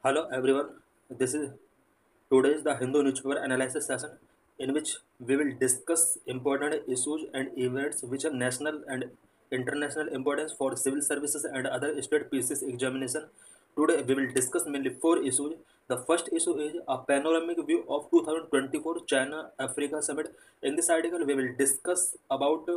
Hello everyone. This is today's the Hindu newspaper analysis session in which we will discuss important issues and events which have national and international importance for civil services and other state pieces examination. Today we will discuss mainly four issues. The first issue is a panoramic view of 2024 China Africa summit. In this article we will discuss about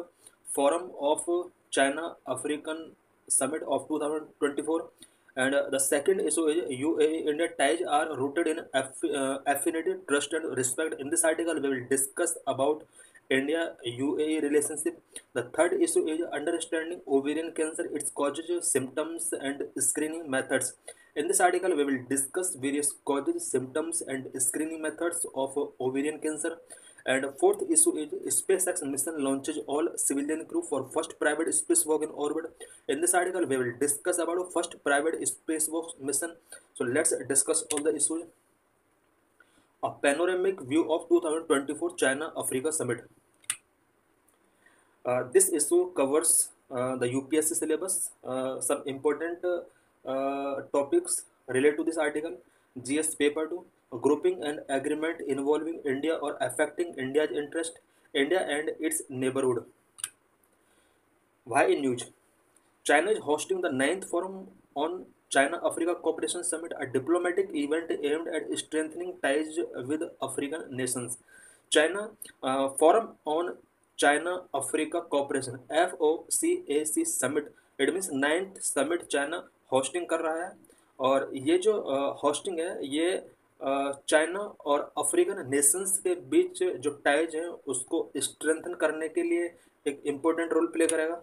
forum of China African summit of 2024, and the second issue is UAE-India ties are rooted in affinity, trust, and respect. In this article, we will discuss about India-UAE relationship. The third issue is understanding ovarian cancer, its causes, symptoms, and screening methods. In this article, we will discuss various causes, symptoms, and screening methods of ovarian cancer. And fourth issue is SpaceX mission launches all civilian crew for first private spacewalk in orbit. In this article, we will discuss about first private spacewalk mission. So let's discuss all the issues. A panoramic view of 2024 China Africa Summit. This issue covers the UPSC syllabus, some important topics related to this article, GS paper 2, grouping and agreement involving India or affecting India's interest, India and its neighborhood. Why in news? China is hosting the ninth forum on China-Africa Cooperation Summit, a diplomatic event aimed at strengthening ties with African nations. China Forum on China-Africa Cooperation (FOCAC) Summit. It means ninth summit China hosting कर रहा है, और ये जो hosting है ये China और African nations के बीच जो टाइज हैं उसको स्ट्रेंथन करने के लिए एक इम्पोर्टेंट रोल प्ले करेगा.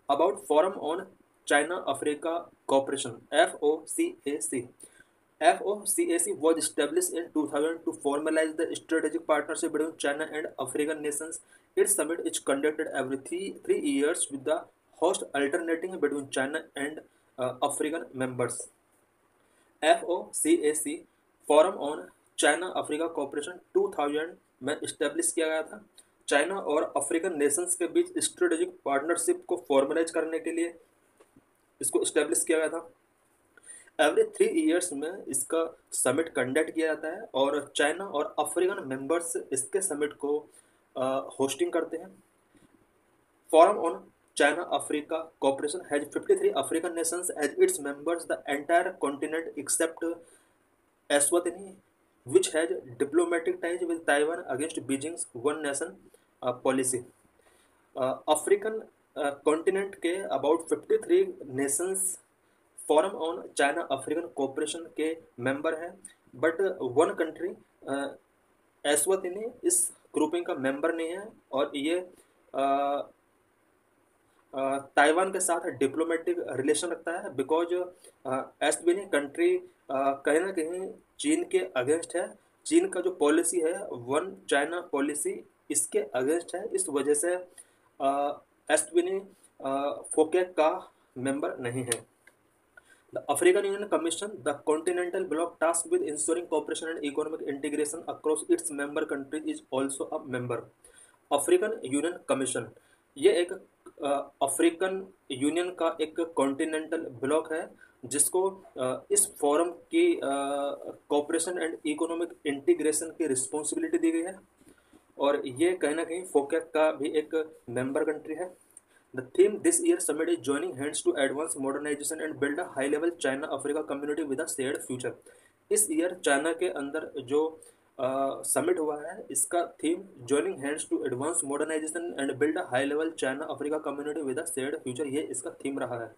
About Forum on China-Africa Cooperation (FOCAC). FOCAC was established in 2000 to formalize the strategic partnership between China and African nations. Its summit is conducted every three years with the host alternating between China and African members. FOCAC forum on China Africa cooperation 2000 में establish किया गया था. China और African nations के बीच strategic partnership को formalise करने के लिए इसको इस्टेब्लिश किया गया था. एवरी 3 इयर्स में इसका समिट कंडक्ट किया जाता है और चाइना और अफ्रीकन मेंबर्स इसके समिट को होस्टिंग करते हैं. Forum on China-Africa Cooperation has 53 African nations as its members, the entire continent except Eswatini, which has diplomatic ties with Taiwan against Beijing's one nation policy. African continent के about 53 nations forum on China African cooperation के member हैं, but one country Eswatini इस grouping का member नहीं है, और ये Taiwan के साथ डिप्लोमेटिक रिलेशन रखता है बिकॉज एस्टविनी कंट्री कहीं ना कहीं चीन के अगेंस्ट है. चीन का जो पॉलिसी है वन चाइना पॉलिसी इसके अगेंस्ट है. इस वजह से एस्टविनी फोकेक का मेंबर नहीं है. The African Union Commission, the continental bloc tasked with ensuring cooperation and economic integration across its member countries, is also a member. African union commission ये एक अफ्रीकन यूनियन का एक कॉन्टिनेंटल ब्लॉक है जिसको इस फोरम की कोऑपरेशन एंड इकोनॉमिक इंटीग्रेशन की responsibility दी गई है, और ये कहीं ना कहीं फोकेक का भी एक मेंबर कंट्री है. The theme this year summit is joining hands to advance modernization and build a high-level China-Africa community with a shared future. इस ईयर चाइना के अंदर जो समिट हुआ है इसका theme joining hands to advance modernization and build a high-level China-Africa community with a shared future, ये इसका theme रहा है.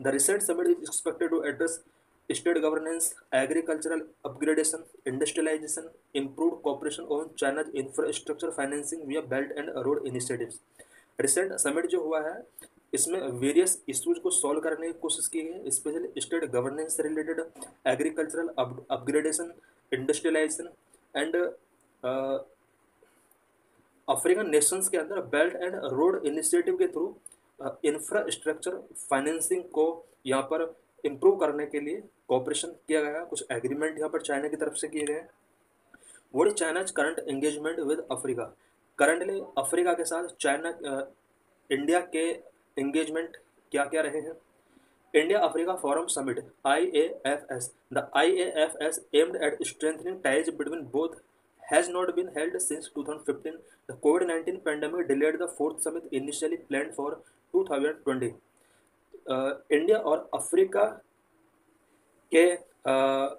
The recent summit is expected to address state governance, agricultural upgradation, industrialization, improved cooperation on China's infrastructure financing via Belt and Road initiatives. Recent summit जो हुआ है इसमें various issues को solve करने की कोशिश की गई, स्पेशली स्टेट गवर्नेंस से related, agricultural upgradation, industrialisation and African nations के अंदर बेल्ट एंड रोड इनिशिएटिव के थ्रू इंफ्रास्ट्रक्चर फाइनेंसिंग को यहाँ पर इम्प्रूव करने के लिए कोऑपरेशन किया गया. कुछ एग्रीमेंट यहाँ पर चाइना की तरफ से किए गए. What is China's current engagement with Africa. Currently Africa के साथ चाइना इंडिया के एंगेजमेंट क्या क्या रहे हैं. India Africa Forum Summit IAFS. The IAFS aimed at strengthening ties between both has not been held since 2015. The COVID-19 pandemic delayed the fourth summit initially planned for 2020. India और Africa के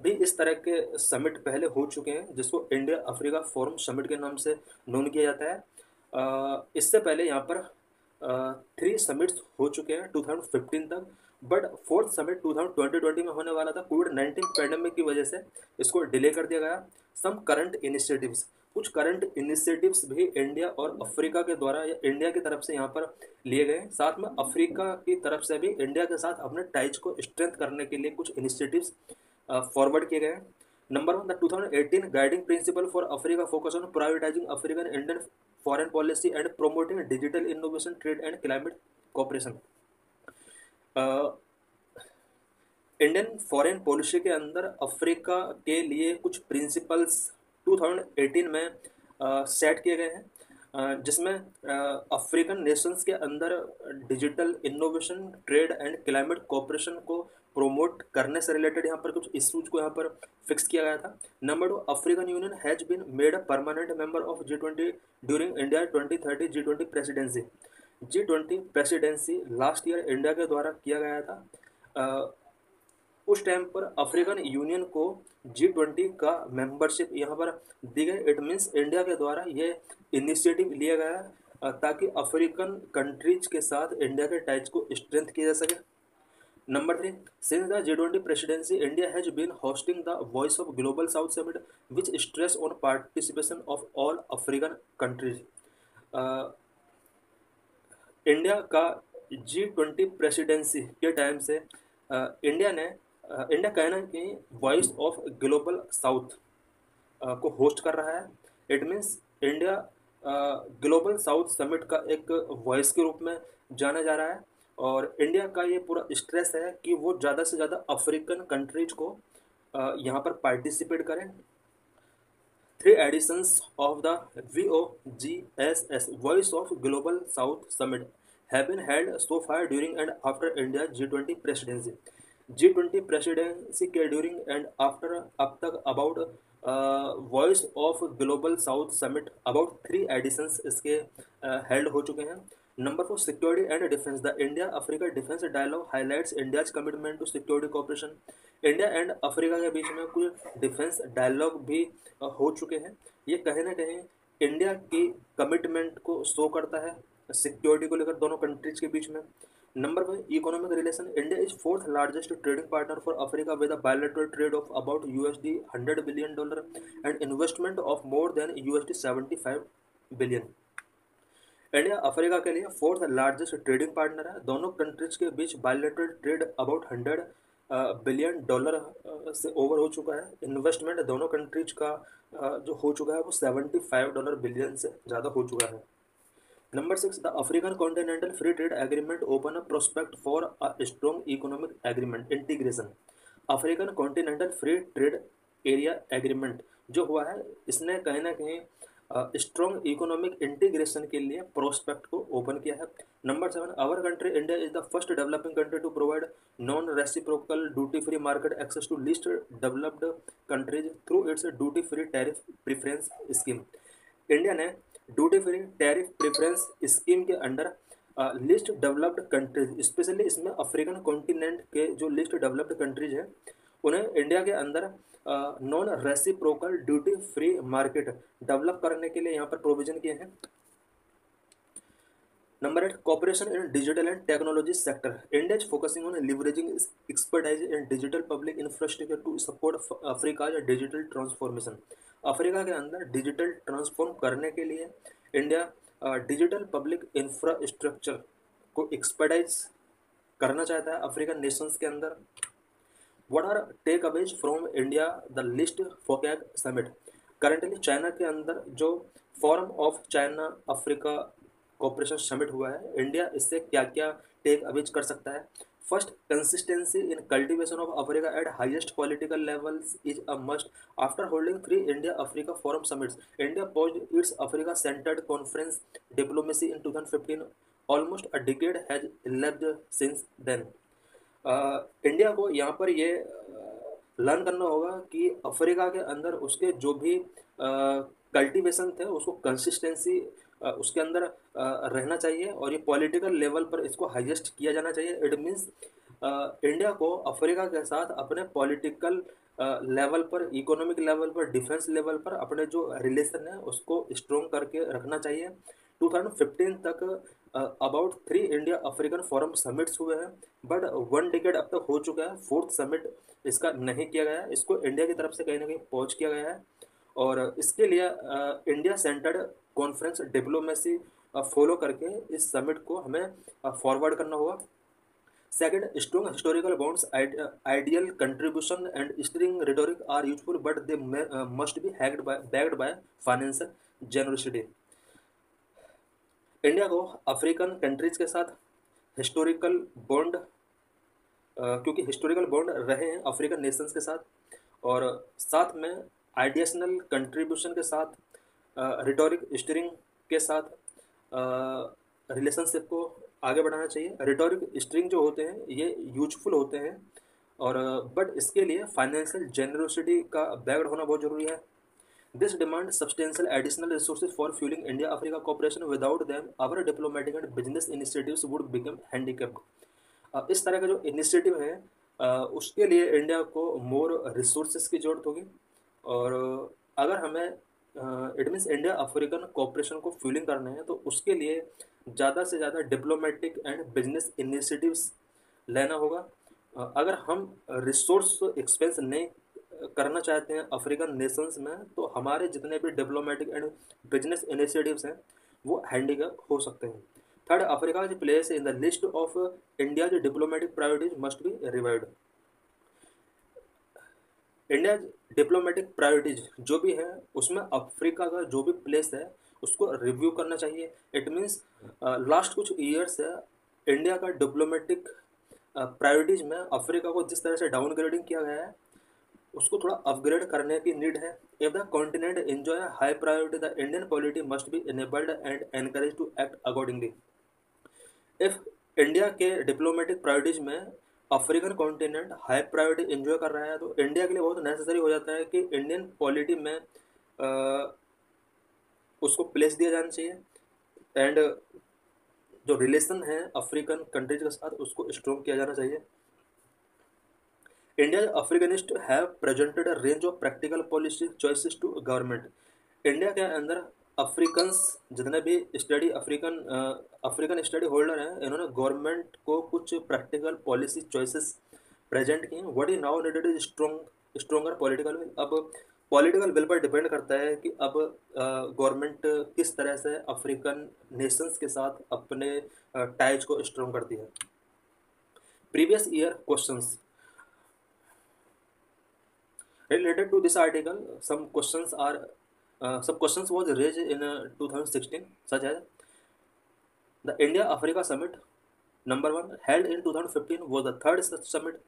भी इस तरह के समिट पहले हो चुके हैं जिसको इंडिया अफ्रीका फोरम समिट के नाम से नोन किया जाता है। इससे पहले यहाँ पर 3 समिट्स हो चुके हैं 2015 तक, बट फोर्थ समिट 2020 में होने वाला था। कोविड-19 पैंडेमिक की वजह से इसको डिले कर दिया गया। सम करंट इनिशिएटिव्स, कुछ करंट इनिशिएटिव्स भी इंडिया और अफ्रीका के द्वारा या इंडिया की तरफ से यहाँ पर लिए गए। साथ में अफ्रीका की तरफ से भी इंडिया के साथ अपने टाइज को स्ट्रेंथ करने के लिए कुछ इनिशिएटिव्स फॉरवर्ड किए गए। Number 1, the 2018 guiding principal for Africa focus on prioritising African Indian foreign policy and promoting digital innovation, trade and climate cooperation. Indian foreign policy के अंदर अफ्रीका के लिए कुछ प्रिंसिपल्स 2018 में सेट किए गए हैं, जिसमें अफ्रीकन नेशंस के अंदर digital innovation, trade and climate cooperation को प्रोमोट करने से रिलेटेड यहाँ पर कुछ इश्यूज को यहाँ पर फिक्स किया गया था। Number 2, African union has been made a permanent member of G20 during India 2030 G20 presidency. G20 presidency last year India के द्वारा किया गया था। उस टाइम पर अफ्रीकन यूनियन को G20 का मेंबरशिप यहाँ पर दी गई। इट मीन्स इंडिया के द्वारा ये इनिशिएटिव लिया गया ताकि अफ्रीकन कंट्रीज के साथ इंडिया के टाइज को स्ट्रेंथ किया जा सके। Number 3, since the G20 presidency, India has been hosting the Voice of Global South Summit, which stress on participation of all African countries. India का G20 प्रेसिडेंसी के time से इंडिया कहना कि वॉइस ऑफ ग्लोबल साउथ को host कर रहा है। It means India global south summit का एक वॉइस के रूप में जाना जा रहा है और इंडिया का ये पूरा स्ट्रेस है कि वो ज़्यादा से ज़्यादा अफ्रीकन कंट्रीज को यहाँ पर पार्टिसिपेट करें। 3 editions of the VOGSS Voice of Global South Summit have been held so far during and after India's G20 presidency. G20 presidency के during and after अब तक about voice of global south summit about 3 editions इसके held हो चुके हैं। Number 4, security and defence. The India Africa defence dialogue highlights India's commitment to security cooperation. India and Africa के बीच में कुछ डिफेंस डायलॉग भी हो चुके हैं। ये कहीं ना कहीं इंडिया की कमिटमेंट को शो करता है सिक्योरिटी को लेकर दोनों कंट्रीज के बीच में। Number 5, economic relation. India is fourth largest trading partner for Africa with a bilateral trade off about $100 billion and investment of more than $75 billion. India Africa के लिए फोर्थ लार्जेस्ट ट्रेडिंग पार्टनर है। दोनों countries के बीच bilateral trade about $100 billion से over हो चुका है। Investment दोनों कंट्रीज का जो हो चुका है वो $75 बिलियन से ज़्यादा हो चुका है। Number 6, the African Continental Free Trade Agreement open a prospect for a strong economic agreement integration. African continental free trade area agreement जो हुआ है इसने कहीं ना कहीं स्ट्रॉन्ग इकोनॉमिक इंटीग्रेशन के लिए प्रोस्पेक्ट को ओपन किया है। Number 7, our country India is the first developing country to provide non reciprocal duty free market access to least developed countries through its duty free tariff preference scheme. India ने duty free tariff preference scheme के under least developed countries, specially इसमें African continent के जो list developed countries हैं उन्हें India के अंदर non reciprocal duty free market develop करने के लिए यहाँ पर प्रोविजन किए हैं। Number 8, cooperation in digital and technology sector. India is focusing on leveraging its expertise in digital public infrastructure to support Africa's digital transformation. Africa के अंदर digital transform करने के लिए इंडिया डिजिटल पब्लिक इंफ्रास्ट्रक्चर को expertise करना चाहता है African nations के अंदर। What are takeaways from India the list FOCAC summit? Currently China के अंदर जो forum of China Africa cooperation summit हुआ है, इंडिया इससे क्या क्या टेक अवेज कर सकता है। First, consistency in cultivation of Africa eight highest political levels is a must. After holding 3 India Africa forum summits, India posed it's Africa centred conference diplomacy in 2015। Almost a decade has elapsed since then. India को यहाँ पर ये learn करना होगा कि Africa के अंदर उसके जो भी कल्टीवेशन थे उसको कंसिस्टेंसी उसके अंदर रहना चाहिए, और ये पॉलिटिकल लेवल पर इसको हाईएस्ट किया जाना चाहिए। इट मीन्स इंडिया को अफ्रीका के साथ अपने पॉलिटिकल लेवल पर, इकोनॉमिक लेवल पर, डिफेंस लेवल पर अपने जो रिलेशन है उसको स्ट्रोंग करके रखना चाहिए। 2015 तक about 3 India African forum summits हुए हैं, बट 1 डिकेड अब तक हो चुका है, 4th समिट इसका नहीं किया गया है। इसको इंडिया की तरफ से कहीं ना कहीं पहुँच किया गया है, और इसके लिए India centred conference diplomacy follow करके इस समिट को हमें फॉरवर्ड करना होगा। Second, strong historical bonds, ideal contribution, and stirring rhetoric are useful, but they must be backed by financial generosity. India को अफ्रीकन कंट्रीज के साथ हिस्टोरिकल बॉन्ड, क्योंकि हिस्टोरिकल बॉन्ड रहे हैं अफ्रीकन नेशंस के साथ, और साथ में आइडियशनल कंट्रीब्यूशन के साथ, रिटोरिक स्टीरिंग के साथ रिलेशनशिप को आगे बढ़ाना चाहिए। रिटोरिक स्ट्रिंग जो होते हैं ये यूजफुल होते हैं, और बट इसके लिए फाइनेंशियल जेनरोसिटी का बैकड होना बहुत जरूरी है। This demand substantial additional resources for fuelling India Africa cooperation, without them our diplomatic and business initiatives would become handicapped. इस तरह का जो इनिशिएटिव है उसके लिए इंडिया को मोर रिसोर्सेज की जरूरत होगी, और अगर हमें it means India African cooperation को फ्यूलिंग करना है तो उसके लिए ज़्यादा से ज़्यादा डिप्लोमेटिक एंड बिजनेस इनिशिएटिव्स लेना होगा। अगर हम रिसोर्स एक्सपेंस नहीं करना चाहते हैं अफ्रीकन नेशंस में, तो हमारे जितने भी डिप्लोमेटिक एंड बिजनेस इनिशिएटिव्स हैं वो हैंडीकैप हो सकते हैं। Third, Africa place in the list of India diplomatic priorities must be revived. India diplomatic priorities जो भी है उसमें अफ्रीका का जो भी प्लेस है उसको रिव्यू करना चाहिए। इट मीन्स लास्ट कुछ ईयर्स है इंडिया का डिप्लोमेटिक प्रायोरिटीज में अफ्रीका को जिस तरह से डाउनग्रेडिंग किया गया है उसको थोड़ा अपग्रेड करने की नीड है। If the continent enjoy high priority, the Indian polity must be enabled and encourage to act accordingly. If India के डिप्लोमेटिक प्रायोरिटीज में African continent high priority enjoy कर रहा है तो इंडिया के लिए बहुत नेसेसरी हो जाता है कि इंडियन पॉलिटी में उसको प्लेस दिया जाना चाहिए, एंड जो रिलेशन है अफ्रीकन कंट्रीज के साथ उसको स्ट्रॉन्ग किया जाना चाहिए। India Africanists have presented a range of practical policy choices to government. India के अंदर अफ्रीकन्स जितने भी अफ्रीकन स्टडी होल्डर हैं इन्होंने गवर्नमेंट को कुछ प्रैक्टिकल पॉलिसी चॉइसेस प्रेजेंट की। What is now needed is stronger political will. अब पॉलिटिकल विल पर डिपेंड करता है कि अब गवर्नमेंट किस तरह से अफ्रीकन नेशंस के साथ अपने टाइज को स्ट्रॉन्ग करती है। Previous year questions related to this article, some questions was raised in 2016, such as the India Africa Summit number 1 held in 2015 was the third such summit.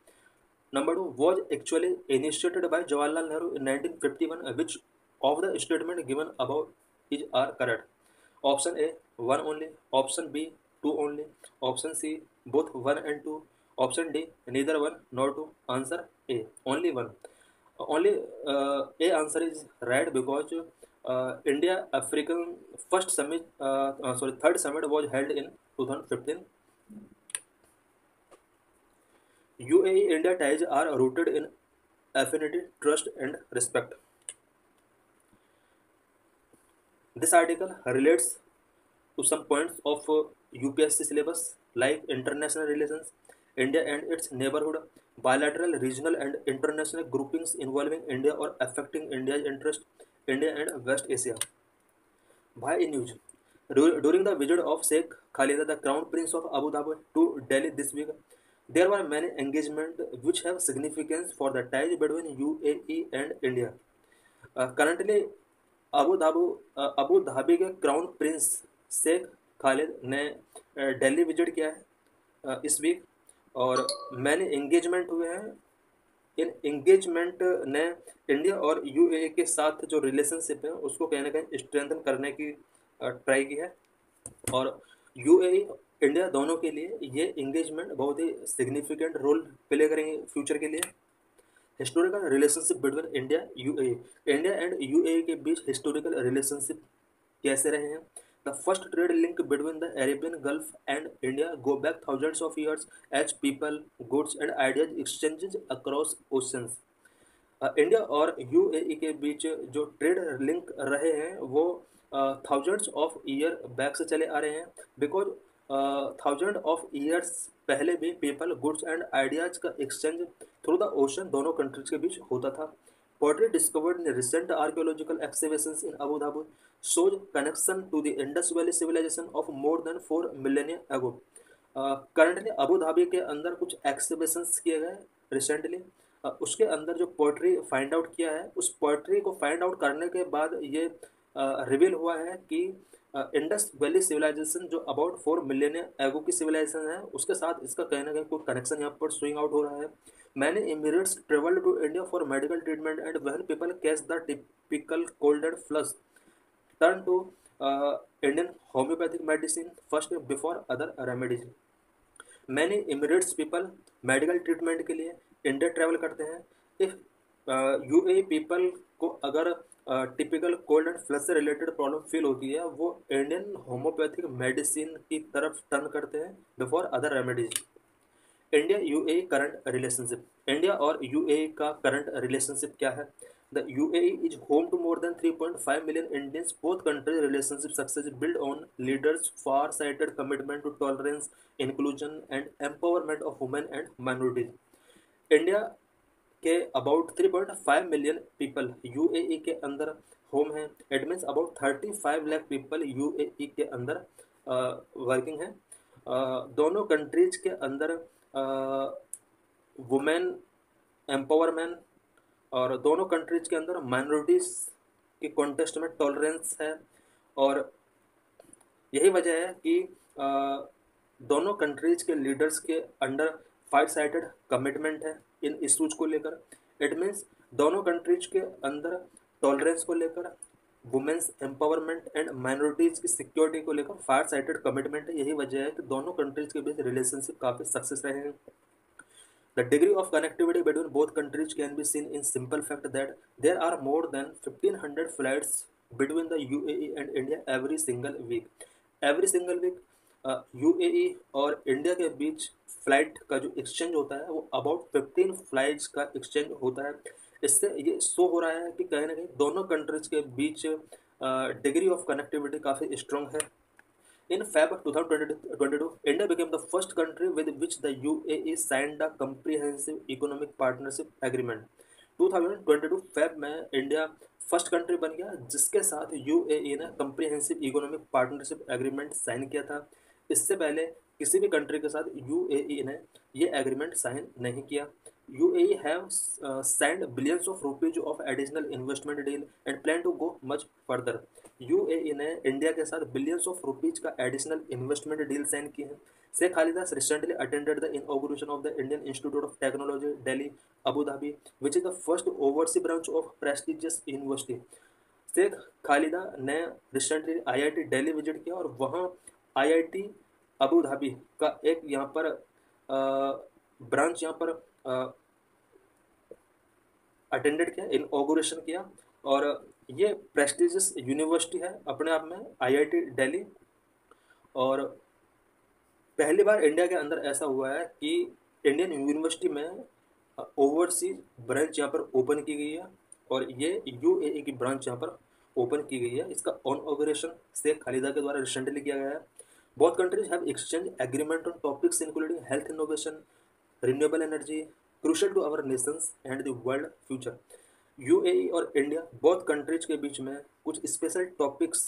Number 2 was actually initiated by Jawaharlal Nehru in 1951. Which of the statement given above is are correct? Option A 1 only, option B 2 only, option C both 1 and 2, option D neither 1 nor 2. Answer A only 1. Only A answer is right, because India African third summit was held in 2015. UAE India ties are rooted in affinity, trust and respect. This article relates to some points of UPSC syllabus like international relations, India and its neighborhood, bilateral, regional and international groupings involving India or affecting India's interest, India and West Asia. By news. During the visit of Sheikh Khalida, the Crown Prince of Abu Dhabi, to Delhi this week, there were many engagements which have significance for the ties between UAE and India. Currently, Abu Dhabi के crown prince Sheikh Khalid ने Delhi visit किया है इस week, और मैंने engagement हुए हैं। इन engagement ने इंडिया और यूएई के साथ जो रिलेशनशिप है उसको कहीं ना कहीं स्ट्रेंथन करने की ट्राई की है, और यूएई इंडिया दोनों के लिए ये इंगेजमेंट बहुत ही सिग्निफिकेंट रोल प्ले करेंगे फ्यूचर के लिए। Historical relationship between India UAE, India and UAE के बीच हिस्टोरिकल रिलेशनशिप कैसे रहे हैं? The first trade link between the Arabian Gulf and India go back thousands of years as people, goods and ideas exchanges across oceans. India और UAE के बीच जो trade link रहे हैं वो थाउजेंड्स ऑफ ईयर बैक से चले आ रहे हैं, बिकॉज थाउजेंड ऑफ ईयर्स पहले भी पीपल, गुड्स एंड आइडियाज का एक्सचेंज थ्रू द ओशन दोनों कंट्रीज के बीच होता था। Portray discovered in recent archaeological excavations in Abu Dhabi shows connection to the Indus Valley civilization of more than 4 millennia ago। Currently Abu Dhabi के अंदर कुछ exhibitions किए गए रिसेंटली, उसके अंदर जो पोइट्री फाइंड आउट किया है, उस पोइट्री को फाइंड आउट करने के बाद ये रिवील हुआ है कि इंडस वैली सिविलाइजेशन जो अबाउट 4 मिलियनिया एगो की सिविलाइजेशन है, उसके साथ इसका कहीं ना कहीं कोई कनेक्शन यहाँ पर स्विंग आउट हो रहा है। Many immigrants travelled to India for medical treatment and when people catch the typical cold and flush turn to Indian homeopathic medicine first before other remedies। मैंने इमिग्रेट्स पीपल मेडिकल ट्रीटमेंट के लिए India travel करते हैं। If UAE people को अगर typical cold and flush से related problem feel होती है, वो इंडियन होम्योपैथिक मेडिसिन की तरफ टर्न करते हैं before other remedies. India UAE current relationship, India और यूएई का करंट रिलेशनशिप क्या है? The UAE is home to more than 3.5 million Indians. Both countries' relationship success built on leaders' far-sighted commitment to tolerance, inclusion, and empowerment of women and minorities. India के about 3.5 million people UAE के अंदर home है। It means about 35 lakh people UAE के अंदर working है। दोनों countries के अंदर वुमेन एम्पावरमेंट और दोनों कंट्रीज के अंदर माइनॉरिटीज़ के कॉन्टेस्ट में टॉलरेंस है, और यही वजह है कि दोनों कंट्रीज के लीडर्स के अंडर फाइव साइडेड कमिटमेंट है इन इशूज को लेकर। इट मीन्स दोनों कंट्रीज के अंदर टॉलरेंस को लेकर, वुमेन्स एम्पावरमेंट एंड माइनॉरिटीज़ की सिक्योरिटी को लेकर फाइव साइडेड कमिटमेंट है। यही वजह है कि दोनों कंट्रीज के बीच रिलेशनशिप काफ़ी सक्सेस रहे हैं। The degree of connectivity between both countries can be seen in simple fact that there are more than 1500 flights between the UAE and India every single week। Every single week UAE और India के बीच flight का जो exchange होता है वो about 15 flights का exchange होता है। इससे ये शो हो रहा है कि कहीं ना कहीं दोनों कंट्रीज के बीच डिग्री ऑफ कनेक्टिविटी काफ़ी स्ट्रॉन्ग है। In Feb 2022, India became the first country with which the UAE signed a comprehensive economic partnership agreement। 2022 Feb में इंडिया फर्स्ट कंट्री बन गया जिसके साथ यूएई ने comprehensive economic partnership agreement sign किया था। इससे पहले किसी भी कंट्री के साथ यूएई ने ये एग्रीमेंट साइन नहीं किया। UAE have signed billions of rupees of additional investment deal and plan to go much further। UAE ने इंडिया के साथ बिलियंस ऑफ रुपीज का एडिशनल इन्वेस्टमेंट डील साइन की है। Sheikh Khalida recently attended the inauguration of the Indian Institute of Technology Delhi Abu Dhabi which is the first overseas branch of prestigious university. Sheikh Khalida ने recently IIT Delhi visit किया और वहाँ IIT Abu Dhabi का एक यहाँ पर branch यहाँ पर अटेंडेड किया, इनॉग्रेशन किया, और ये प्रेस्टिजियस यूनिवर्सिटी है अपने आप में आईआईटी दिल्ली। और पहली बार इंडिया के अंदर ऐसा हुआ है कि इंडियन यूनिवर्सिटी में ओवरसीज ब्रांच यहाँ पर ओपन की गई है और ये यूएई की ब्रांच यहाँ पर ओपन की गई है। इसका इनॉग्रेशन शेख खालिदा के द्वारा रिसेंटली किया गया है। Both countries have exchange agreement on topics including health innovation, renewable energy, crucial to our nations and the world future. UAE और इंडिया बोथ कंट्रीज के बीच में कुछ special topics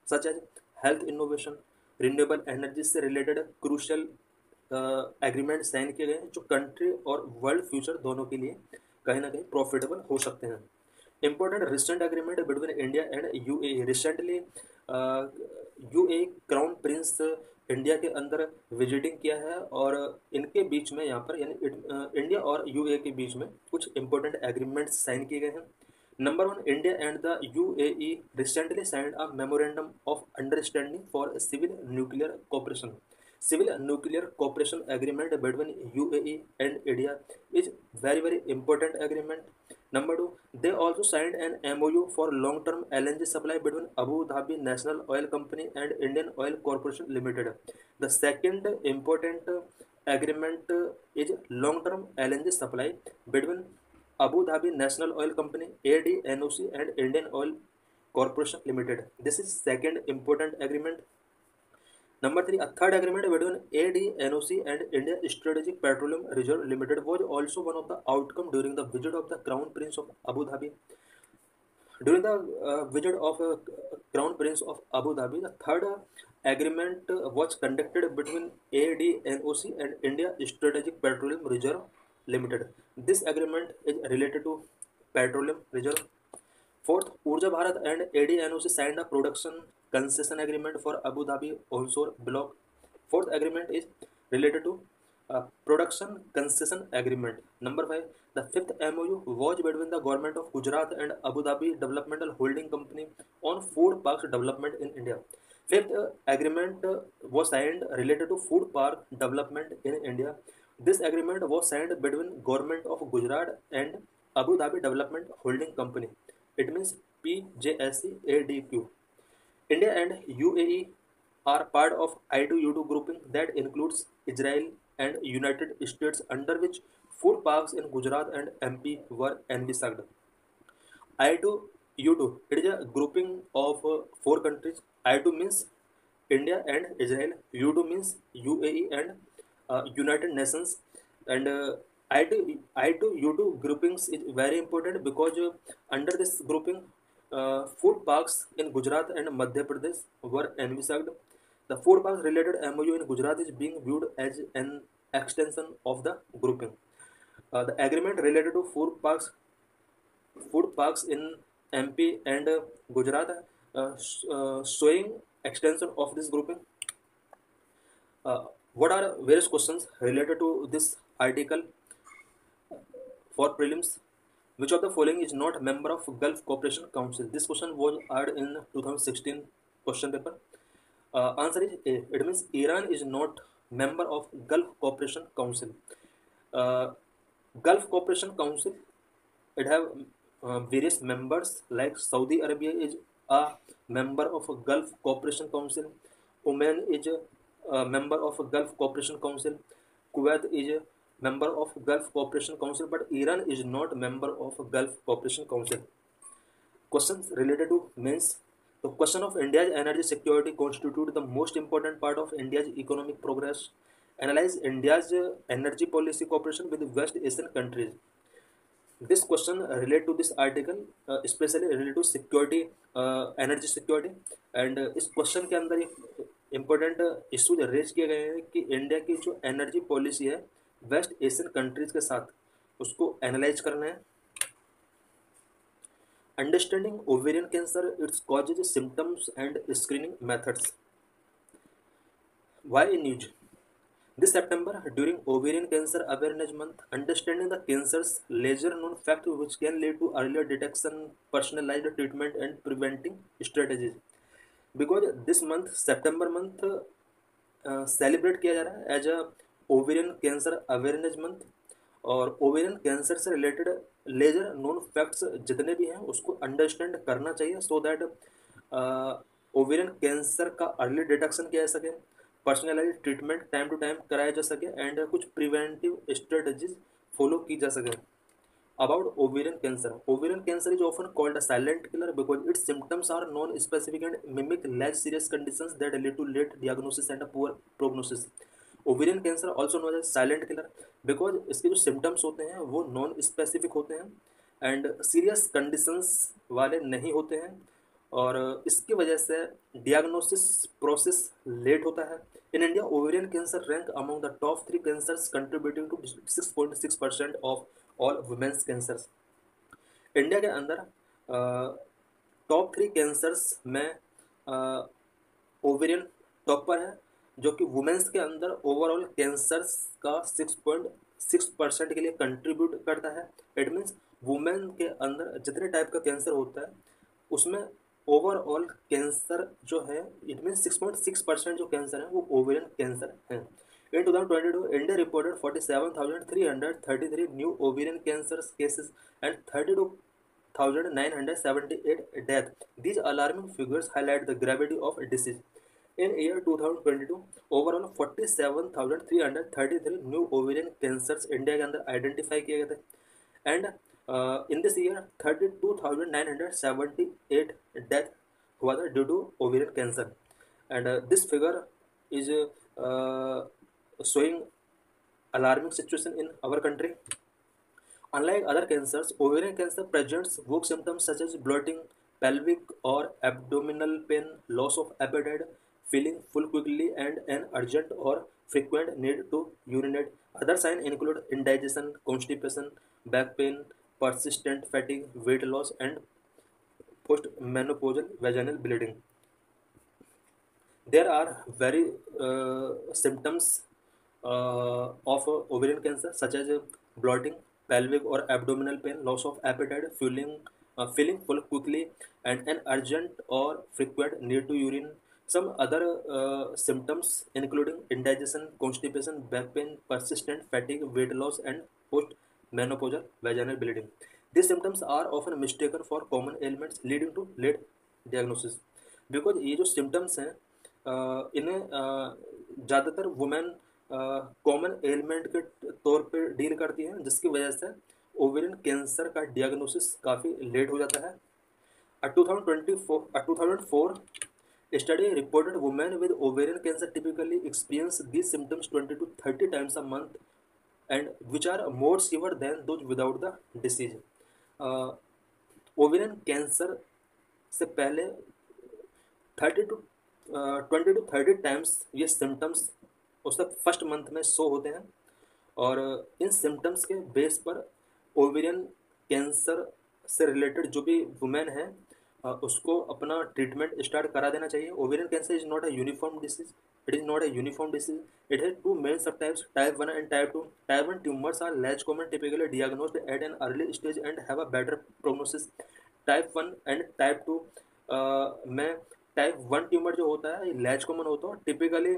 such as health innovation, renewable energy से related crucial agreement sign किए गए हैं जो कंट्री और वर्ल्ड फ्यूचर दोनों के लिए कहीं ना कहीं प्रॉफिटेबल हो सकते हैं। Important recent agreement between India and UAE. Recently UAE crown Prince India के अंदर विजिटिंग किया है और इनके बीच में यहाँ पर यानी इंडिया और यूएई के बीच में कुछ इंपॉर्टेंट एग्रीमेंट्स साइन किए गए हैं। Number one, India and the UAE recently signed a memorandum of understanding for civil nuclear cooperation. Civil nuclear cooperation agreement between UAE and India is very important agreement. Number two, they also signed an MOU for long-term LNG supply between Abu Dhabi National Oil Company and Indian Oil Corporation Limited. The second important agreement is long-term LNG supply between Abu Dhabi National Oil Company ADNOC and Indian Oil Corporation Limited. This is second important agreement. Number three, a third agreement between ADNOC and India Strategic Petroleum Reserve Limited was also one of the outcome during the visit of the Crown Prince of Abu Dhabi. During the visit of Crown Prince of Abu Dhabi, the third agreement was conducted between ADNOC and India Strategic Petroleum Reserve Limited. This agreement is related to petroleum reserve. Fourth, Urja Bharat and ADNOC signed a production concession agreement for Abu Dhabi onshore block. Fourth agreement is related to production concession agreement. Number five, the fifth MOU was between the government of Gujarat and Abu Dhabi Developmental Holding Company on food parks development in India. Fifth agreement was signed related to food park development in India. This agreement was signed between government of Gujarat and Abu Dhabi Development Holding Company. It means PJSCADQ. India and UAE are part of I2U2 grouping that includes Israel and United States, under which food parks in Gujarat and MP were envisaged. I2U2, it is a grouping of four countries. I2 means India and Israel, U2 means UAE and United Nations, and I2U2 groupings is very important because under this grouping, food parks in Gujarat and Madhya Pradesh were envisaged. The food parks related MOU in Gujarat is being viewed as an extension of the grouping. The agreement related to food parks in MP and Gujarat, showing extension of this grouping. What are various questions related to this article for prelims? Which of the following is not a member of Gulf Cooperation Council? This question was asked in 2016 question paper. Answer is A. It means Iran is not member of Gulf Cooperation Council. Gulf Cooperation Council, it have various members like Saudi Arabia is a member of Gulf Cooperation Council. Oman is a member of Gulf Cooperation Council. Kuwait is a member of Gulf Cooperation Council, but Iran is not member of Gulf Cooperation Council. Questions related to means the question of India's energy security constitute the most important part of India's economic progress. Analyze India's energy policy cooperation with West Asian countries. This question relate to this article, especially related to security, energy security. And इस question के अंदर important issues raise किए गए हैं कि India की जो energy policy है वेस्ट एशियन कंट्रीज के साथ, उसको एनालाइज करना है. Understanding ovarian cancer, its causes, symptoms and screening methods. Why news this September during Ovarian Cancer Awareness Month, understanding the cancer's lesser known fact which can lead to earlier detection, personalized treatment and preventing strategies. Because this month, September month, celebrate किया जा रहा है as a ovarian cancer awareness month. और ovarian cancer से related lesser known facts जितने भी हैं उसको अंडरस्टैंड करना चाहिए सो दैट ओवेरियन कैंसर का अर्ली डिटेक्शन किया जा सके, personalise treatment time to time कराया जा सके एंड कुछ प्रिवेंटिव स्ट्रेटजीज फॉलो की जा सके. About ovarian cancer is often called a silent killer because its symptoms are non specific and mimic less serious conditions that lead to late diagnosis and a poor prognosis. Ovarian cancer also known as silent killer because इसके जो symptoms होते हैं वो non specific होते हैं and serious conditions वाले नहीं होते हैं और इसकी वजह से डियाग्नोसिस प्रोसेस लेट होता है. In India ovarian cancer rank among the top 3 cancers contributing to 6.6% of all women's cancers. India के अंदर टॉप 3 कैंसर्स में ओवेरियन टॉप पर है जो कि वुमेन्स के अंदर ओवरऑल कैंसर्स का 6.6% के लिए कंट्रीब्यूट करता है. इट मीन्स वुमेन के अंदर जितने टाइप का कैंसर होता है उसमें ओवरऑल कैंसर जो है इट मीन 6.6% जो कैंसर है वो ओवेरियन कैंसर है। इन 2022 India reported 47,333 new ovarian cancer cases and 32,978 death. These alarming figures highlight the gravity of disease. In year 2022, overall 47,333 new ovarian cancers India के अंदर आइडेंटिफाई किए गए थे and in this year 32,978 death हुआ था due to ovarian cancer and this figure is showing alarming situation in our country. Unlike other cancers, ovarian cancer presents vague symptoms such as bloating, pelvic or abdominal pain, loss of appetite, feeling full quickly, and an urgent or frequent need to urinate. Other signs include indigestion, constipation, back pain, persistent fatigue, weight loss, and postmenopausal vaginal bleeding. There are very symptoms of ovarian cancer such as bloating, pelvic or abdominal pain, loss of appetite, feeling full quickly, and an urgent or frequent need to urine. Some other symptoms including indigestion, constipation, back pain, persistent fatigue, weight loss, and postmenopausal vaginal bleeding. These symptoms are often mistaken for common ailments leading to late diagnosis. Because ये जो symptoms हैं इन्हें ज़्यादातर women common element के तौर पे deal करती हैं जिसकी वजह से ओवेरियन कैंसर का डियाग्नोसिस काफ़ी लेट हो जाता है। 2004 study reported women with ovarian cancer typically experience these symptoms 20 to 30 times a month and which are more severe than those without the disease. Ovarian cancer से पहले 20 to 30 टाइम्स ये symptoms उसका first month में show होते हैं और इन symptoms के base पर ओवेरियन कैंसर से रिलेटेड जो भी वुमेन है उसको अपना ट्रीटमेंट स्टार्ट करा देना चाहिए। Ovarian cancer is not a uniform disease, it is not a uniform disease, it has two main sub types, type 1 and type 2। Type 1 tumours are less common, typically diagnosed at an early stage and have a better prognosis. Type 1 and type 2 में type 1 tumour जो होता है ये latch common होता है, typically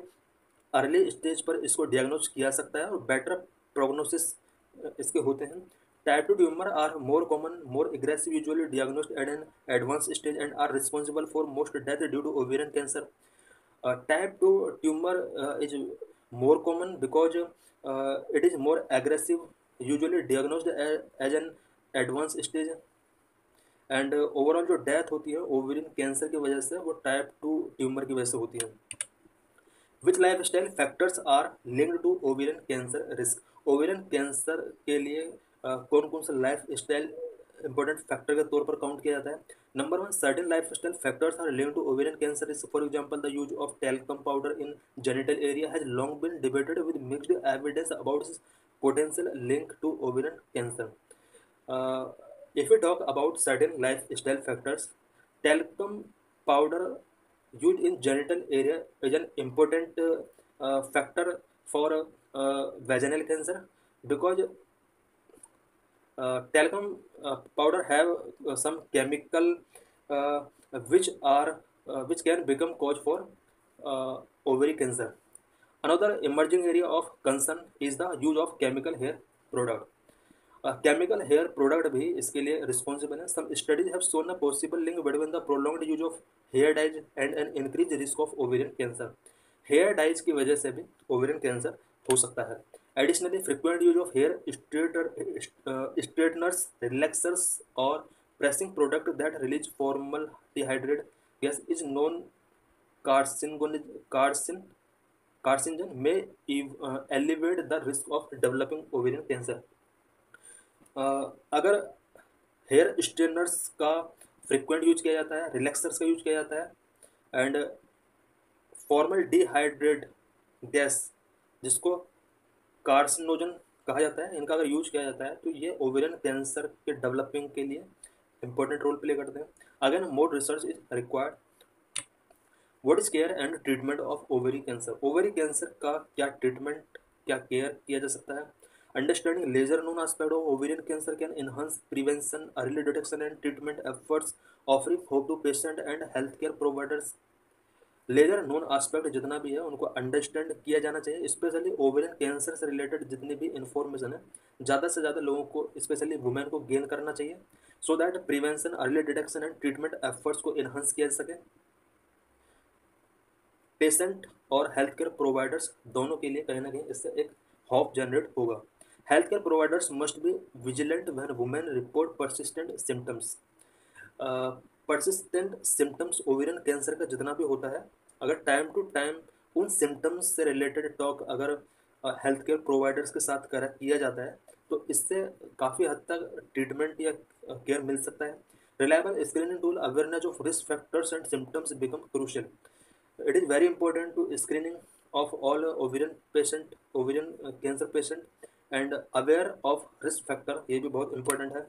early stage पर इसको डियाग्नोज किया सकता है और बेटर प्रोग्नोसिस इसके होते हैं। Type 2 tumour are more common, more aggressive, usually diagnosed at an advance stage and are responsible for most death due to ovarian cancer. Type 2 tumour is more common because it is more aggressive, usually diagnosed as an advance stage and overall जो death होती है ovarian cancer की वजह से वो type 2 tumour की वजह से होती है। Which life style factors are linked to ovarian cancer risk? Ovarian cancer के लिए कौन कौन सा लाइफ स्टाइल इंपॉर्टेंट फैक्टर के तौर पर काउंट किया जाता है? Number 1, certain life style factors are linked to ovarian cancer risk. For example, the use of talcum powder in genital area has long been debated with mixed evidence about its potential link to ovarian cancer. If we talk about certain lifestyle factors, talcum powder used in genital area is an important factor for vaginal cancer because talcum powder have some chemical uh, which can become cause for ovary cancer. Another emerging area of concern is the use of chemical hair product. Chemical hair product भी इसके लिए responsible है। Some studies have shown a possible link between the prolonged use of hair dyes and an increase risk of ovarian cancer. Hair dyes की वजह से भी ovarian cancer हो सकता है। Additionally, frequent use of hair straighteners, relaxers और pressing product that release formaldehyde gas is known carcinogen may elevate the risk of developing ovarian cancer. अगर hair strainers का फ्रिक्वेंट यूज किया जाता है, रिलैक्सर्स का यूज किया जाता है एंड फॉर्मल्डिहाइड गैस जिसको कार्सिनोजन कहा जाता है, इनका अगर यूज किया जाता है तो ये ओवेरियन कैंसर के डेवलपिंग के लिए इंपॉर्टेंट रोल प्ले करते हैं। Again more research is required. What is care and treatment of ovary cancer? Ovary cancer का क्या ट्रीटमेंट, क्या केयर किया जा सकता है? Understanding lesser known aspect of ovarian cancer can enhance prevention, early detection and treatment efforts, offering hope to patient and healthcare providers। Lesser known aspect जितना भी है उनको अंडरस्टैंड किया जाना चाहिए, स्पेशली ओवेरियन कैंसर से रिलेटेड जितनी भी इंफॉर्मेशन है ज़्यादा से ज़्यादा लोगों को स्पेशली वुमेन को गेन करना चाहिए, so that prevention, early detection and treatment efforts को इन्हांस किया जा सके। पेशेंट और हेल्थ केयर प्रोवाइडर्स दोनों के लिए कहीं ना कहीं इससे एक होप जनरेट होगा। Health care providers must be vigilant when women report persistent symptoms. Persistent symptoms ovarian cancer का जितना भी होता है, अगर टाइम टू टाइम उन सिम्टम्स से रिलेटेड टॉक अगर हेल्थ केयर प्रोवाइडर्स के साथ किया जाता है तो इससे काफ़ी हद तक ट्रीटमेंट या केयर मिल सकता है। Reliable screening tool awareness of risk factors and symptoms become crucial. It is very important to screening of all ovarian cancer patient and aware of risk factor, ये भी बहुत इंपॉर्टेंट है।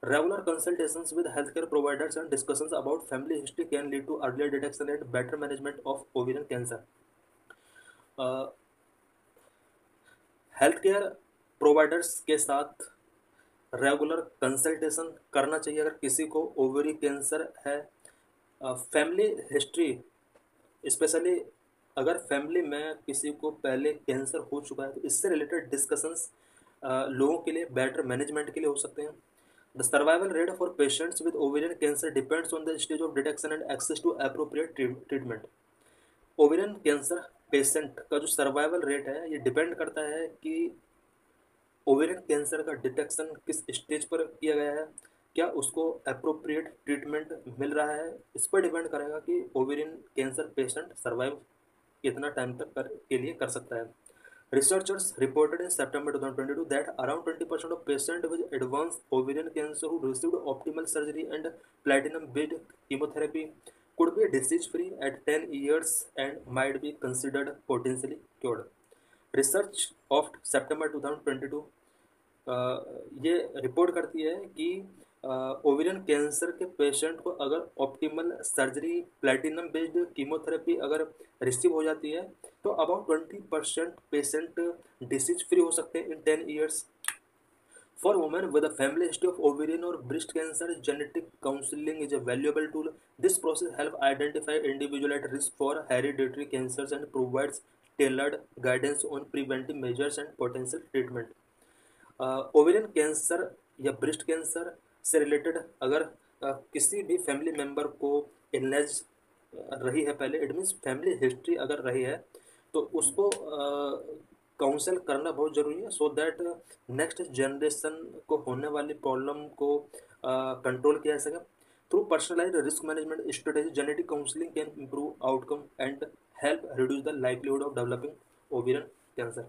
Regular consultations with healthcare providers and discussions about family history can lead to earlier detection and better management of ovarian cancer. Health care providers के साथ regular consultation करना चाहिए अगर किसी को ओवरी कैंसर है। फैमिली हिस्ट्री, स्पेशली अगर family में किसी को पहले कैंसर हो चुका है तो इससे रिलेटेड डिस्कशंस लोगों के लिए बेटर मैनेजमेंट के लिए हो सकते हैं। The survival rate for patients with ovarian cancer depends on the stage of detection and access to appropriate treatment. Ovarian cancer patient का जो सर्वाइवल रेट है ये डिपेंड करता है कि ओवेरियन कैंसर का डिटेक्शन किस स्टेज पर किया गया है, क्या उसको अप्रोप्रिएट ट्रीटमेंट मिल रहा है। इस पर डिपेंड करेगा कि ओवेरियन कैंसर पेशेंट सर्वाइव कितना टाइम तक के लिए कर सकता है। Researchers reported in September 2022 that around 20% of patients with advanced ovarian cancer who received optimal surgery and platinum-based chemotherapy could be disease-free at 10 years and might be considered potentially cured. Research of September 2022 ये report करती है कि ovarian cancer के patient को अगर optimal surgery, platinum based chemotherapy अगर receive हो जाती है तो अबाउट 20% पेशेंट डिसीज फ्री हो सकते हैं in 10 years. For women with a family history of ovarian और breast cancer, genetic counselling is a valuable tool. This process help identify individual at risk for hereditary cancers and provides tailored guidance on preventive measures and potential treatment. Ovarian cancer या breast cancer से related अगर किसी भी family member को illness रही है पहले, it means family history अगर रही है तो उसको काउंसल करना बहुत ज़रूरी है, सो दैट नेक्स्ट जनरेशन को होने वाली प्रॉब्लम को कंट्रोल किया जा सके। Through personalised risk management strategy, genetic counselling can improve outcome and help reduce the livelihood of developing ovarian cancer.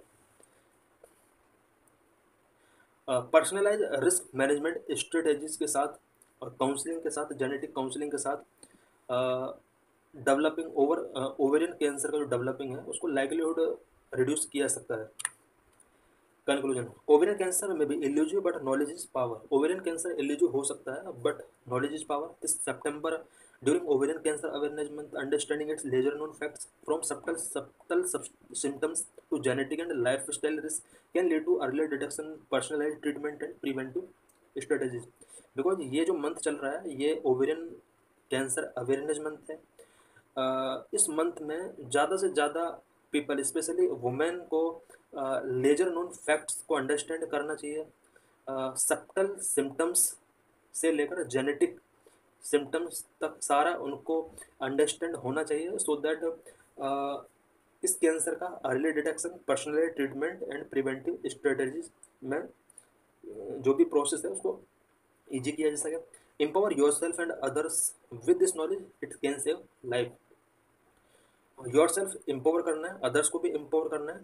Personalise risk management strategies के साथ और काउंसलिंग के साथ, जेनेटिक काउंसलिंग के साथ डेवलपिंग ओवेरियन कैंसर का जो डेवलपिंग है उसको लाइवलीहुड रिड्यूस किया जा सकता है। कंक्लूजन, ओवेरियन कैंसर में भी elusive but knowledge is power. Ovarian cancer elusive हो सकता है but knowledge is power. This September during ovarian cancer awareness month, understanding its lesser known facts from subtle symptoms to genetic and lifestyle risk can lead to earlier detection, personalized treatment and preventive strategies। because ये जो month चल रहा है ये ovarian cancer awareness month है। इस month में ज़्यादा से ज़्यादा पीपल, स्पेशली वुमेन को लेजर नोन फैक्ट्स को अंडरस्टैंड करना चाहिए। सबटल सिम्टम्स से लेकर जेनेटिक सिम्टम्स तक सारा उनको अंडरस्टैंड होना चाहिए, सो दैट इस कैंसर का early detection, personalised treatment and preventive strategies में जो भी प्रोसेस है उसको ईजी किया जा सके। Empower yourself and others with this knowledge, it can save life. Yourself empower करना है, अदर्स को भी एम्पावर करना है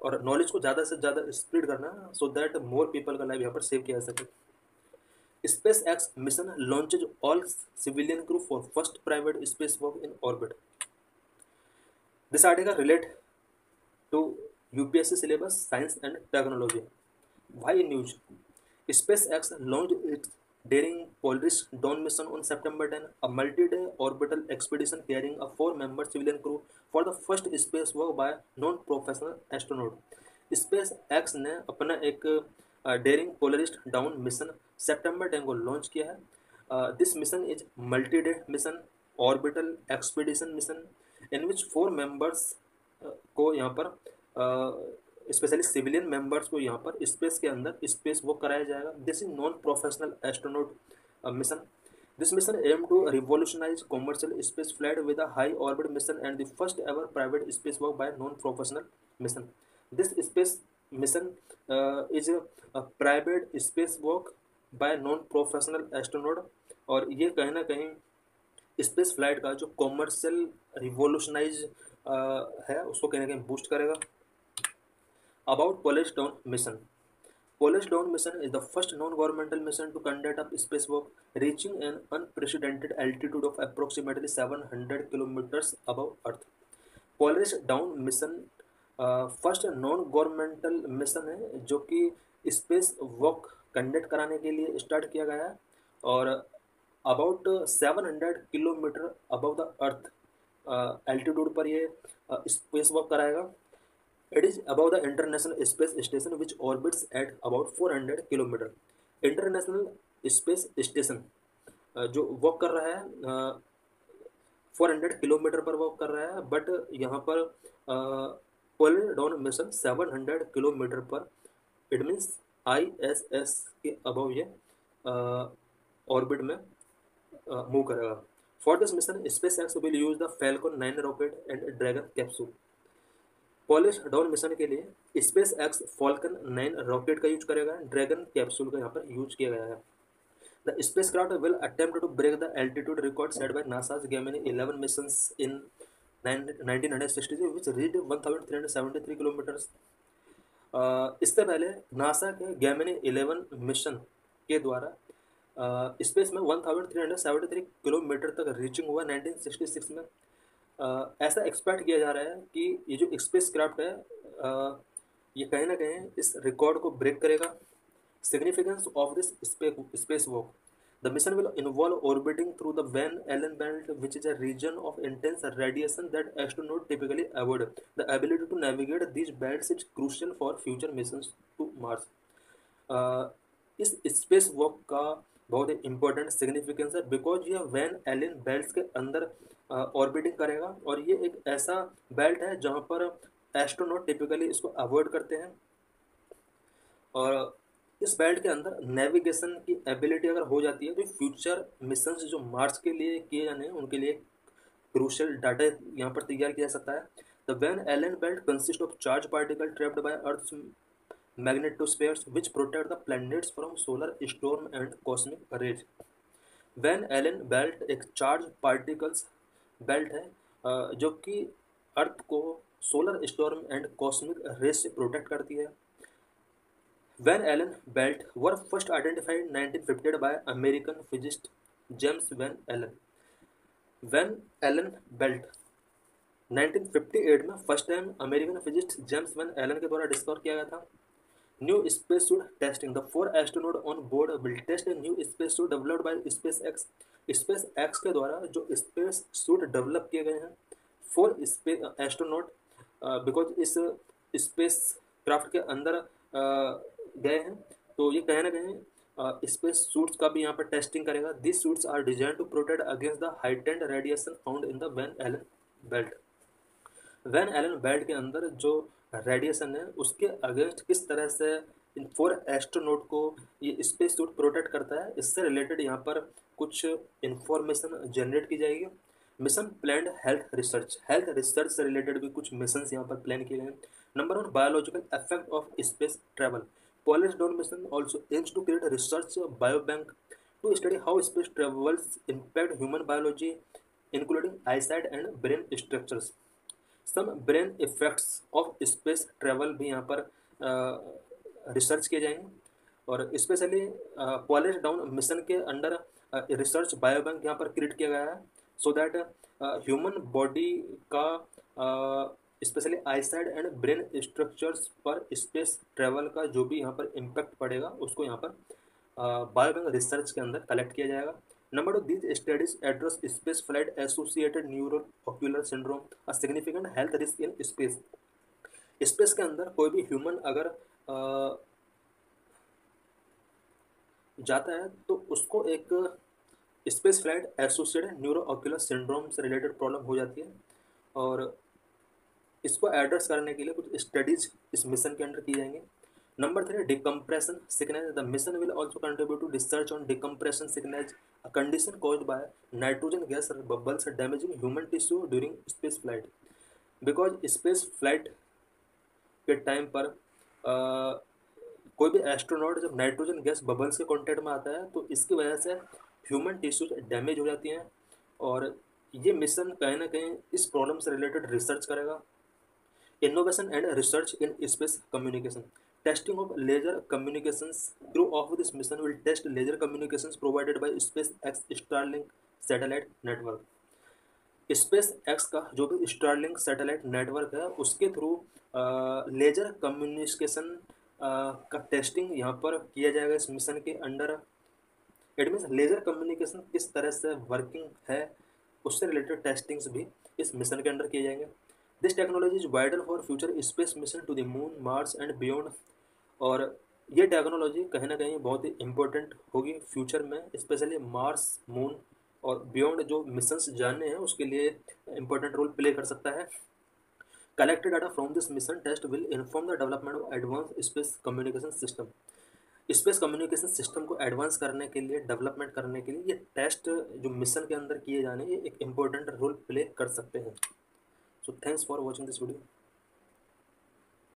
और नॉलेज को ज़्यादा से ज़्यादा स्प्रेड करना है, सो दैट मोर पीपल का लाइफ यहाँ पर सेव किया जा सके। SpaceX mission launches all civilian crew for first private spacewalk in orbit. This article relate to UPSC syllabus, science and technology. Why news? SpaceX launched its daring Polaris Dawn mission on September 10, a multi-day orbital expedition carrying a 4-member civilian crew for the first spacewalk by non-professional astronaut. Space x ने अपना एक dairying पोलरिस्ट down mission सितंबर 10 को launch किया है। This mission is multi day mission orbital expedition mission in which 4 members को यहाँ पर specially civilian members को यहाँ पर स्पेस के अंदर स्पेस वॉक कराया जाएगा। This is non professional astronaut mission. This mission aimed to revolutionize commercial space flight with a high orbit mission and the first ever private spacewalk by non-professional mission. This space mission is a private spacewalk by non-professional astronaut और ये कहीं ना कहीं space flight का जो commercial revolutionise है उसको कहीं ना कहीं बूस्ट करेगा। About Polaris down mission. Polish Dawn mission is the first non-governmental mission to conduct a spacewalk, reaching an unprecedented altitude of approximately 700 kilometers above Earth. Polish Dawn mission first non governmental mission है जो कि space walk conduct कराने के लिए start किया गया है और about 700 kilometre above the earth altitude पर ये स्पेस वॉक कराएगा। It is above the International Space Station which orbits at about 400 kilometre. International space station जो वॉक कर रहा है 400 किलोमीटर पर वॉक कर रहा है, बट यहाँ पर पोलर डाउन मिशन 700 किलोमीटर पर, इट मीन्स ISS के अबव ये ऑर्बिट में मूव करेगा। For this mission SpaceX will use the Falcon 9 rocket and Dragon capsule. Polaris Dawn mission के लिए स्पेस एक्स फॉल्कन 9 रॉकेट का यूज करेगा, Dragon capsule का यहाँ पर यूज किया गया है। The spacecraft will attempt to break the altitude record set by NASA's Gemini 11 missions in 1963 which reached 1373 kilometres. इससे पहले नासा के Gemini 11 मिशन के द्वारा स्पेस में 1373 किलोमीटर तक रीचिंग हुआ 1966 में। ऐसा एक्सपेक्ट किया जा रहा है कि ये जो स्पेस क्राफ्ट है ये कहीं ना कहीं इस रिकॉर्ड को ब्रेक करेगा। Significance of this space walk. The mission will involve orbiting through the Van Allen belt which is a region of intense radiation that astronaut typically avoid. The ability to navigate these belts is crucial for future missions to Mars. इस space walk का बहुत ही important significance है because ये Van Allen belt के अंदर orbiting करेगा और ये एक ऐसा बेल्ट है जहाँ पर एस्ट्रोनॉट टिपिकली इसको अवॉइड करते हैं और इस बेल्ट के अंदर नेविगेशन की एबिलिटी अगर हो जाती है तो फ्यूचर मिशंस जो मार्स के लिए किए जाने हैं उनके लिए क्रूशियल डाटा यहाँ पर तैयार किया जा सकता है। The Van Allen belt consist of charge particle trapped by earth magnetospheres which protect the planets from solar storm and cosmic rays. Van Allen belt एक चार्ज पार्टिकल्स बेल्ट है जो कि अर्थ को solar storm and cosmic rays से protect करती है। Van Allen belt were first identified 1950 by American physicist James Van Allen. Van Allen belt 1958 में first time American physicist James Van Allen के द्वारा डिस्कवर किया गया था। New space suit testing. The 4 astronaut on board will test a new space suit developed by SpaceX. SpaceX के द्वारा जो space suit develop किए गए हैं 4 एस्ट्रोनॉट बिकॉज इस स्पेस क्राफ्ट के अंदर गए हैं तो ये कहीं ना कहीं स्पेस सूट्स का भी यहाँ पर टेस्टिंग करेगा। This suits are design to protect against the heightened radiation found in the Van Allen belt. Van Allen belt के अंदर जो रेडिएशन है उसके अगेंस्ट किस तरह से इन 4 एस्ट्रोनॉट को ये स्पेस सूट प्रोटेक्ट करता है, इससे रिलेटेड यहाँ पर कुछ इंफॉर्मेशन जनरेट की जाएगी। मिशन प्लान हेल्थ रिसर्च से रिलेटेड भी कुछ मिशन यहाँ पर प्लान किए गए। Number 1 biological effect of space travel. Polaris Dawn mission also aims to create research biobank to study how space travels impact human biology including eyesight and brain structures. Some brain effects of space travel भी यहाँ पर research किए जाएंगे और specially Polaris Dawn mission के under research biobank यहाँ पर create किया गया है सो दैट ह्यूमन बॉडी का specially eyesight and brain structures पर स्पेस ट्रैवल का जो भी यहाँ पर इम्पैक्ट पड़ेगा उसको यहाँ पर बायोबैंक रिसर्च के अंदर कलेक्ट किया जाएगा। Number 2, these studies address space flight associated neuro-ocular syndrome, a significant health risk in space. Space के अंदर कोई भी ह्यूमन अगर जाता है तो उसको एक space flight associated neuro ocular syndrome से रिलेटेड प्रॉब्लम हो जाती है। और इसको एड्रेस करने के लिए कुछ स्टडीज इस मिशन के अंडर की जाएंगी। Number 3, decompression sickness. The mission will also contribute to research on decompression sickness, a condition caused by nitrogen gas bubbles damaging human tissue during space flight. Because space flight के time पर कोई भी astronaut जब nitrogen gas bubbles के contact में आता है तो इसकी वजह से ह्यूमन टिश्यूज डैमेज हो जाती हैं। और ये मिशन कहीं ना कहीं इस प्रॉब्लम से रिलेटेड रिसर्च करेगा। Innovation and research in space communication. Testing of laser communications. Crew of this mission will test laser communications provided by SpaceX Starlink satellite network. SpaceX का जो भी स्टारलिंक सैटेलाइट नेटवर्क है उसके through laser communication का testing यहाँ पर किया जाएगा इस मिशन के अंडर। इट मीन्स लेजर कम्युनिकेशन किस तरह से वर्किंग है उससे रिलेटेड टेस्टिंग्स भी इस मिशन के अंडर किए जाएंगे। This technology is vital for future space mission to the moon Mars and beyond. और ये टेक्नोलॉजी कहीं ना कहीं बहुत ही इंपॉर्टेंट होगी फ्यूचर में, स्पेशली मार्स, मून और बियॉन्ड जो मिशंस जानने हैं उसके लिए इंपॉर्टेंट रोल प्ले कर सकता है। Collected data from this mission test will inform the development of advance space communication system. Space communication system को एडवांस करने के लिए, डेवलपमेंट करने के लिए ये टेस्ट जो मिशन के अंदर किए जाने ये एक इम्पोर्टेंट रोल प्ले कर सकते हैं। So thanks for watching this video.